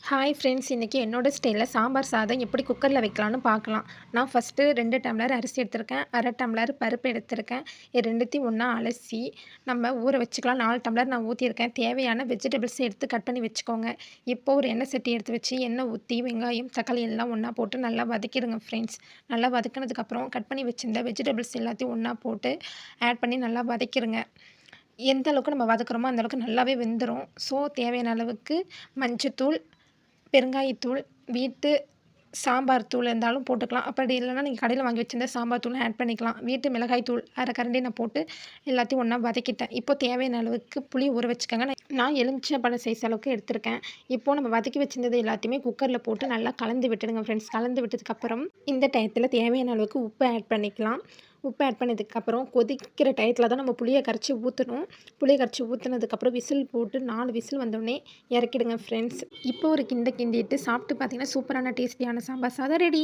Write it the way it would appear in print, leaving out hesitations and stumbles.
Hi friends, இன்றைக்கி என்னோடய ஸ்டைலில் சாம்பார் சாதம் எப்படி குக்கரில் வைக்கலான்னு பார்க்கலாம். நான் ஃபஸ்ட்டு 2 டம்ளர் அரிசி எடுத்திருக்கேன், அரை டம்ளர் பருப்பு எடுத்திருக்கேன். இது ரெண்டுத்தையும் ஒன்றா அலசி நம்ம ஊற வச்சுக்கலாம். 4 டம்ளர் நான் ஊற்றியிருக்கேன். தேவையான வெஜிடபிள்ஸ் எடுத்து கட் பண்ணி வச்சுக்கோங்க. இப்போ ஒரு எண்ணெய் சட்டி எடுத்து வச்சு எண்ணெய் ஊற்றி வெங்காயம், தக்காளி எல்லாம் ஒன்றா போட்டு நல்லா வதக்கிடுங்க ஃப்ரெண்ட்ஸ். நல்லா வதக்கினதுக்கப்புறம் கட் பண்ணி வச்சிருந்த வெஜிடபிள்ஸ் எல்லாத்தையும் ஒன்றா போட்டு ஆட் பண்ணி நல்லா வதக்கிடுங்க. எந்த அளவுக்கு நம்ம வதக்குறோமோ அந்த அளவுக்கு நல்லாவே வெந்துடும். ஸோ தேவையான அளவுக்கு மஞ்சத்தூள், பெருங்காயத்தூள், வீட்டு சாம்பார் தூள் இருந்தாலும் போட்டுக்கலாம். அப்படி இல்லைன்னா நீங்கள் கடையில் வாங்கி வச்சிருந்த சாம்பார் தூளும் ஆட் பண்ணிக்கலாம். வீட்டு மிளகாய் தூள் அரை கரண்டி நான் போட்டு எல்லாத்தையும் ஒன்றா வதக்கிட்டேன். இப்போ தேவையான அளவுக்கு புளி ஊற வச்சுக்கோங்க. நான் எலுமிச்சம்பழம் சைஸ் அளவுக்கு எடுத்திருக்கேன். இப்போது நம்ம வதக்கி வச்சிருந்தது எல்லாத்தையுமே குக்கரில் போட்டு நல்லா கலந்து விட்டுடுங்க ஃப்ரெண்ட்ஸ். கலந்து விட்டதுக்கப்புறம் இந்த டயத்தில் தேவையான அளவுக்கு உப்பு ஆட் பண்ணிக்கலாம். உப்பு ஆட் பண்ணதுக்கப்புறம் கொதிக்கிற டயத்தில் தான் நம்ம புளியை கரைச்சி ஊற்றணும். புளியை கரைச்சி ஊற்றுனதுக்கப்புறம் விசில் போட்டு 4 விசில் வந்தோடனே இறக்கிடுங்க ஃப்ரெண்ட்ஸ். இப்போ ஒரு கிண்டிட்டு சாப்பிட்டு பார்த்தீங்கன்னா சூப்பரான டேஸ்டியான சாம்பார் சாதம் ரெடி.